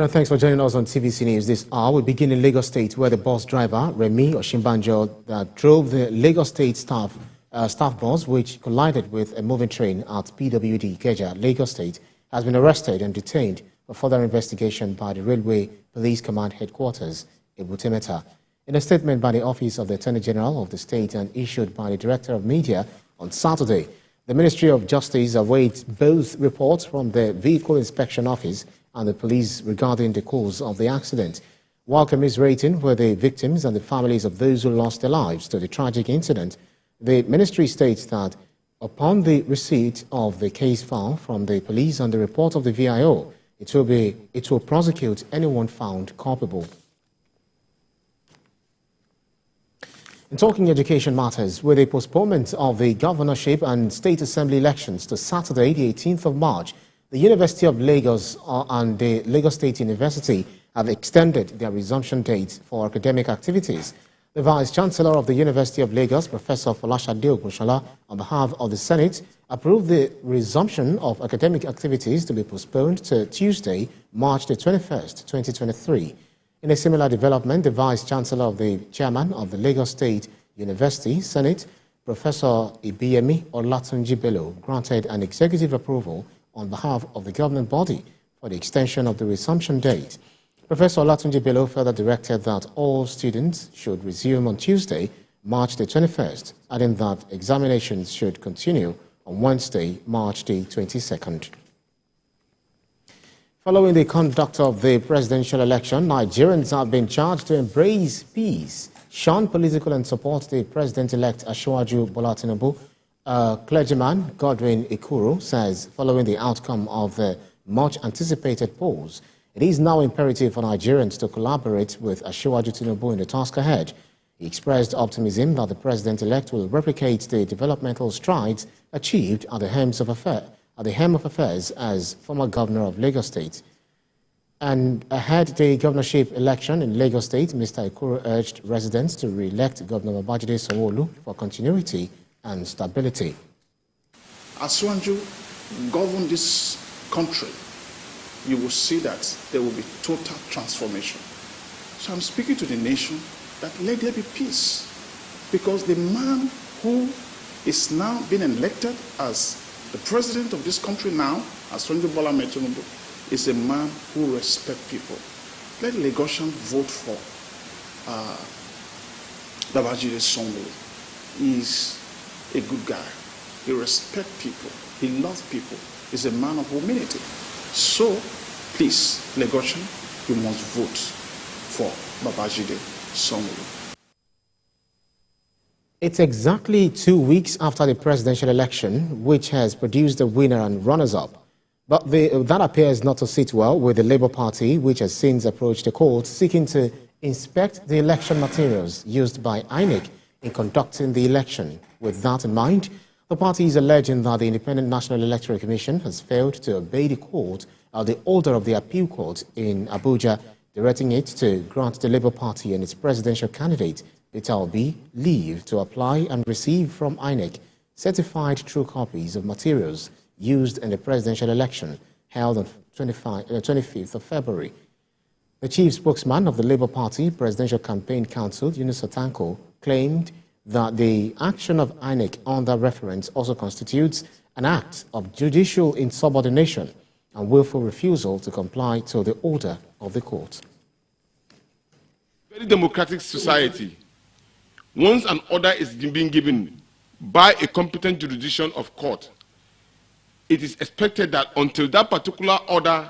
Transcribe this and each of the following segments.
Thanks for joining us on TVC News this hour. We begin in Lagos State, where the bus driver, Remi Oshimbanjo, that drove the Lagos State staff bus, which collided with a moving train at PWD Ikeja, Lagos State, has been arrested and detained for further investigation by the Railway Police Command Headquarters, Ebutemeta. In a statement by the Office of the Attorney General of the state and issued by the Director of Media on Saturday, the Ministry of Justice awaits both reports from the Vehicle Inspection Office and the police regarding the cause of the accident, while commiserating with the victims and the families of those who lost their lives to the tragic incident. The ministry states that upon the receipt of the case file from the police and the report of the VIO, it will prosecute anyone found culpable. In talking education matters, with a postponement of the governorship and state assembly elections to Saturday, the 18th of March, the University of Lagos and the Lagos State University have extended their resumption dates for academic activities. The Vice-Chancellor of the University of Lagos, Professor Folashade Ogunshola, on behalf of the Senate, approved the resumption of academic activities to be postponed to Tuesday, March the 21st, 2023. In a similar development, the Vice-Chancellor of the Chairman of the Lagos State University, Senate, Professor Ibiyemi Olatunji Bello, granted an executive approval on behalf of the government body for the extension of the resumption date. Professor Olatunji Bello further directed that all students should resume on Tuesday, March the 21st, adding that examinations should continue on Wednesday, March the 22nd. Following the conduct of the presidential election, Nigerians have been charged to embrace peace, shun political and support the president-elect Asiwaju Bola Tinubu. Clergyman Godwin Ikuru says, following the outcome of the much-anticipated polls, it is now imperative for Nigerians to collaborate with Asiwaju Tinubu in the task ahead. He expressed optimism that the president-elect will replicate the developmental strides achieved at the helm of affairs as former governor of Lagos State. And ahead the governorship election in Lagos State, Mr. Ikuru urged residents to re-elect Governor Babajide Sanwo-Olu for continuity and stability. As Asiwaju govern this country, you will see that there will be total transformation. So I'm speaking to the nation that let there be peace, because the man who is now being elected as the president of this country now, Asiwaju Bola Tinubu, is a man who respects people. Let Lagosian vote for Babajide Sanwo-Olu. He's a good guy. He respects people. He loves people. He's a man of humility. So, please, Lagosian, you must vote for Babajide Sanwo-Olu. It's exactly 2 weeks after the presidential election, which has produced a winner and runners-up. But that appears not to sit well with the Labour Party, which has since approached the court seeking to inspect the election materials used by INEC in conducting the election. With that in mind, the party is alleging that the Independent National Electoral Commission has failed to obey the court, the order of the appeal court in Abuja, directing it to grant the Labour Party and its presidential candidate, Peter Obi, leave to apply and receive from INEC certified true copies of materials used in the presidential election held on 25th of February. The chief spokesman of the Labour Party Presidential Campaign Council, Yunus Otanko, claimed that the action of INEC on that reference also constitutes an act of judicial insubordination and willful refusal to comply to the order of the court. Very democratic society, once an order is being given by a competent jurisdiction of court, it is expected that until that particular order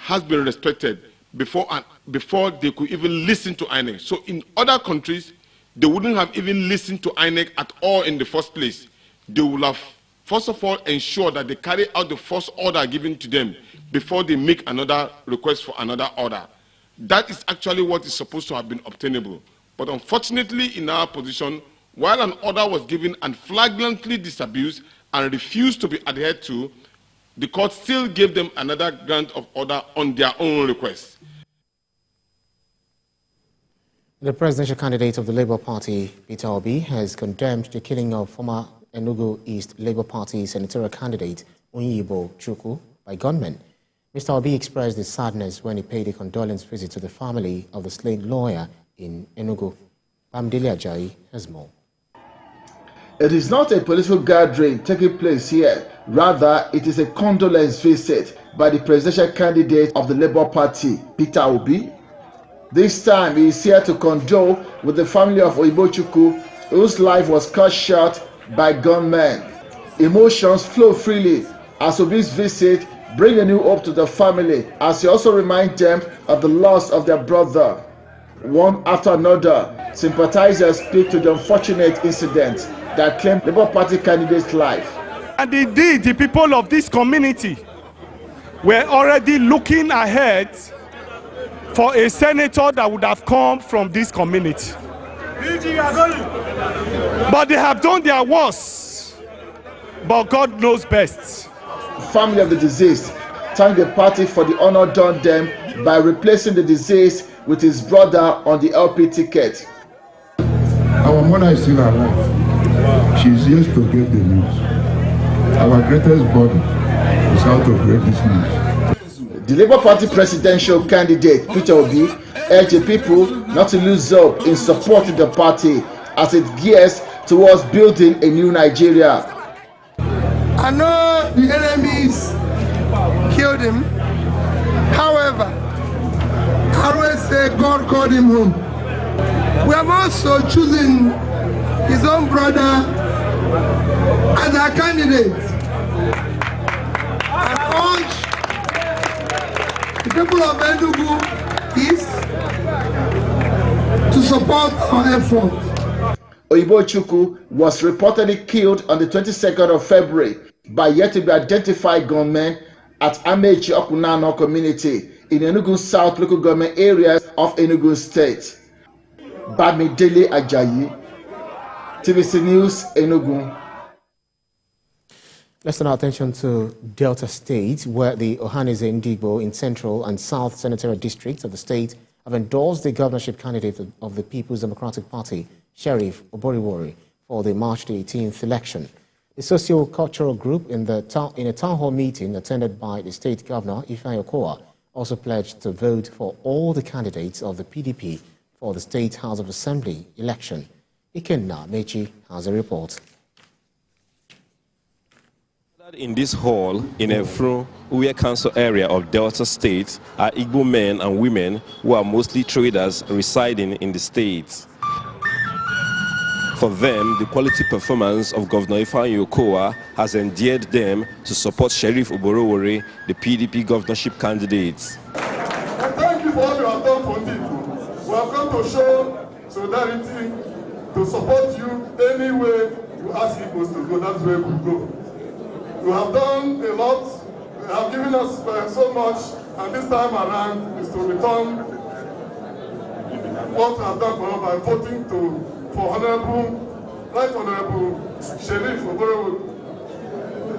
has been respected, before they could even listen to INEC. So in other countries, they wouldn't have even listened to INEC at all in the first place. They would have, first of all, ensured that they carry out the first order given to them before they make another request for another order. That is actually what is supposed to have been obtainable. But unfortunately, in our position, while an order was given and flagrantly disabused and refused to be adhered to, the court still gave them another grant of order on their own request. The presidential candidate of the Labour Party, Peter Obi, has condemned the killing of former Enugu East Labour Party senatorial candidate Onyibo Chukwu by gunmen. Mr. Obi expressed his sadness when he paid a condolence visit to the family of the slain lawyer in Enugu. Bamdele Ajayi has more. It is not a political gathering taking place here. Rather, it is a condolence visit by the presidential candidate of the Labour Party, Peter Obi. This time, he is here to condole with the family of Oyibochukwu, whose life was cut short by gunmen. Emotions flow freely as Obi's visit brings a new hope to the family, as he also reminds them of the loss of their brother. One after another, sympathizers speak to the unfortunate incident that claimed Labour Party candidate's life. And indeed, the people of this community were already looking ahead for a senator that would have come from this community. But they have done their worst. But God knows best. Family of the deceased thank the party for the honor done them by replacing the deceased with his brother on the LP ticket. Our mother is still alive. She is yet to get the news. Our greatest burden is how to break this news. The Labour Party presidential candidate Peter Obi urged the people not to lose hope in supporting the party as it gears towards building a new Nigeria. I know the enemies killed him. However, I always say God called him home. We have also chosen his own brother as our candidate. And urge the people of Enugu East to support our effort. Oyibochukwu was reportedly killed on the 22nd of February by yet to be identified gunmen at Amechi Okunano community in Enugu South local government areas of Enugu State. Bamdele Ajayi, TVC News, Enugu. Let's turn our attention to Delta State, where the Ohaneze Ndigbo in Central and South Senatorial Districts of the state have endorsed the governorship candidate of the People's Democratic Party, Sheriff Oboriwori, for the March 18th election. The socio-cultural group in a town hall meeting attended by the state governor, Ifeanyi Okowa, also pledged to vote for all the candidates of the PDP for the State House of Assembly election. Ikenna Mechi has a report. In this hall in Efru, Uwe Council area of Delta State are Igbo men and women who are mostly traders residing in the state. For them, the quality performance of Governor Ifeanyi Okowa has endeared them to support Sheriff Oboriwori, the PDP governorship candidate. Thank you for all you have done for people. We have come to show solidarity, to support you any way you ask Igbos to go, that's where we go. You have done a lot, you have given us so much, and this time around is to return what we have done for us by voting for Right Honorable Sheriff Oboriwori.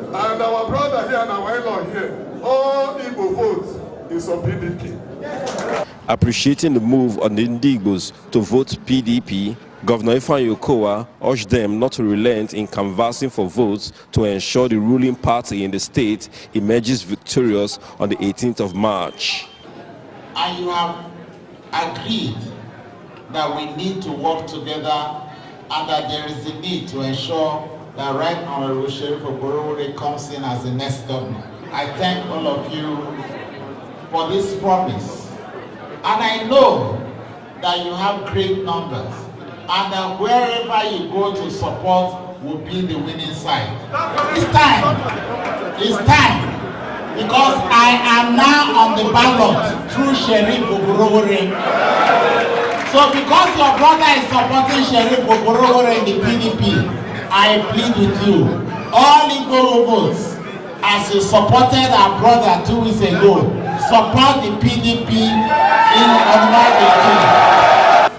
And our brother here and our in-law here, all Igbo votes is on PDP. Appreciating the move on the Ndigbos to vote PDP, Governor Ifeanyi Okowa urged them not to relent in canvassing for votes to ensure the ruling party in the state emerges victorious on the 18th of March. And you have agreed that we need to work together and that there is a need to ensure that Right Honorable Sheriff Oboriwori comes in as the next governor. I thank all of you for this promise. And I know that you have great numbers and that wherever you go to support will be the winning side. It's time, because I am now on the ballot through Sheriff Oboriwori. So because your brother is supporting Sheriff Oboriwori in the PDP, I plead with you, all Igbo votes, as you supported our brother 2 weeks ago, support the PDP on March 18th.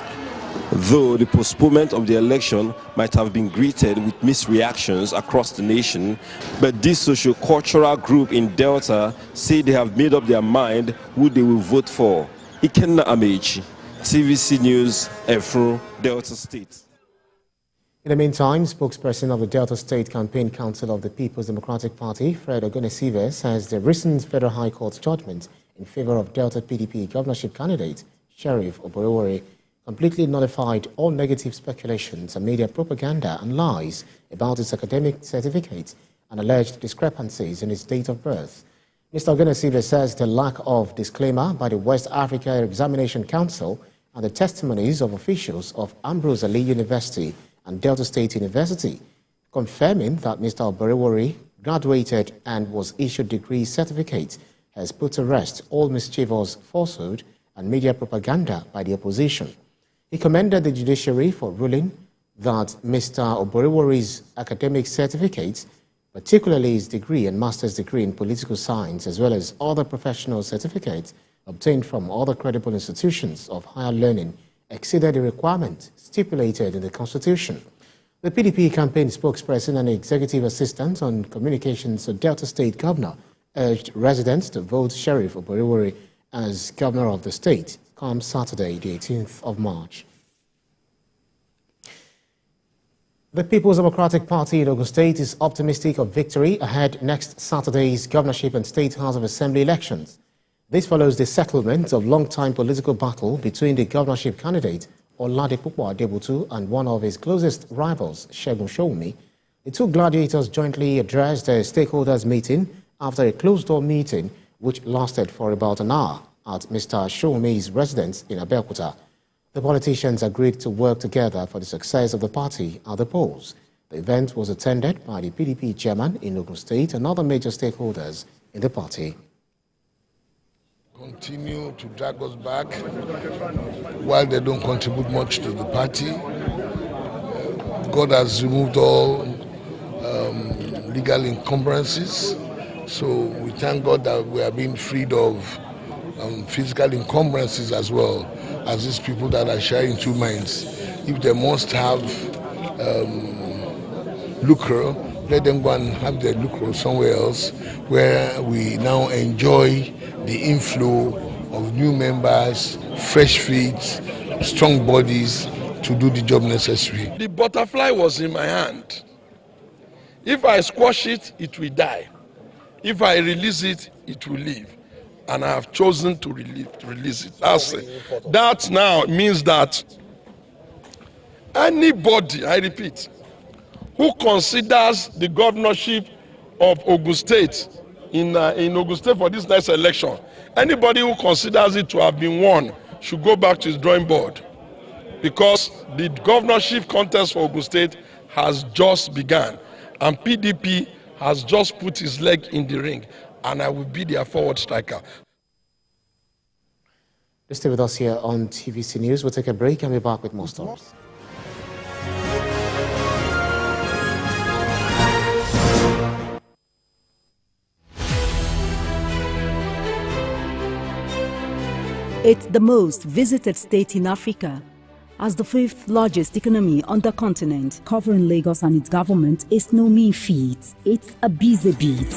Though the postponement of the election might have been greeted with mixed reactions across the nation, but this socio-cultural group in Delta say they have made up their mind who they will vote for. Ikenna Amechi, TVC News, Efru, Delta State. In the meantime, spokesperson of the Delta State Campaign Council of the People's Democratic Party, Fred Ogunesive, says the recent Federal High Court judgment in favor of Delta PDP governorship candidate Sheriff Oborewori completely nullified all negative speculations and media propaganda and lies about his academic certificates and alleged discrepancies in his date of birth. Mr. Ogunesive says the lack of disclaimer by the West Africa Examination Council and the testimonies of officials of Ambrose Ali University and Delta State University, confirming that Mr. Oborewori graduated and was issued degree certificates, has put to rest all mischievous falsehood and media propaganda by the opposition. He commended the judiciary for ruling that Mr. Oborewori's academic certificates, particularly his degree and master's degree in political science, as well as other professional certificates obtained from other credible institutions of higher learning, exceeded the requirement stipulated in the Constitution. The PDP campaign spokesperson and executive assistant on communications of Delta State Governor urged residents to vote Sheriff Oborewori as governor of the state come Saturday, the 18th of March. The People's Democratic Party in Ogun State is optimistic of victory ahead next Saturday's governorship and State House of Assembly elections. This follows the settlement of long-time political battle between the governorship candidate Oladipupo Adebutu and one of his closest rivals, Segun Showunmi. The two gladiators jointly addressed a stakeholders meeting after a closed-door meeting which lasted for about an hour at Mr. Showunmi's residence in Abeokuta. The politicians agreed to work together for the success of the party at the polls. The event was attended by the PDP chairman in Ogun State and other major stakeholders in the party. Continue to drag us back while they don't contribute much to the party. God has removed all legal encumbrances, so we thank God that we are being freed of physical encumbrances as well as these people that are sharing two minds. If they must have lucre, let them go and have their lucre somewhere else, where we now enjoy the inflow of new members, fresh feet, strong bodies to do the job necessary. The butterfly was in my hand. If I squash it, it will die. If I release it, it will live. And I have chosen to release it. That now means that anybody, I repeat, who considers the governorship of Ogun State in Ogun State for this next election, anybody who considers it to have been won should go back to his drawing board, because the governorship contest for Ogun State has just begun and PDP has just put his leg in the ring, and I will be their forward striker. Stay with us here on TVC News. We'll take a break and be back with more stories. It's the most visited state in Africa. As the fifth largest economy on the continent, covering Lagos and its government is no mean feat. It's a busy beat.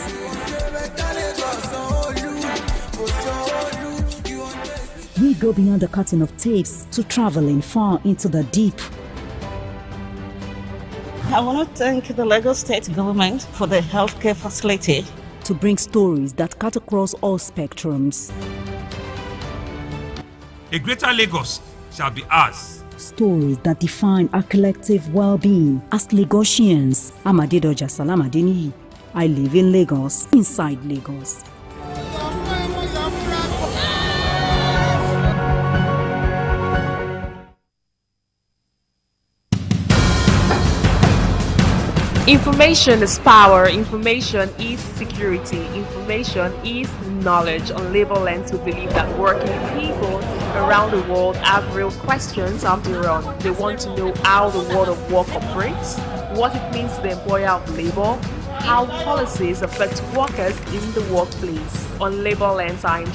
We go beyond the cutting of tapes to traveling far into the deep. I want to thank the Lagos State government for the healthcare facility. To bring stories that cut across all spectrums. A greater Lagos shall be ours. Stories that define our collective well-being as Lagosians. I'm Adedoja Salamadini. I live in Lagos, inside Lagos. Information is power, information is security, information is knowledge. On Labor Lens, we believe that working people around the world have real questions of their own. They want to know how the world of work operates, what it means to the employer of labor, how policies affect workers in the workplace. On Labor Lens, I ensure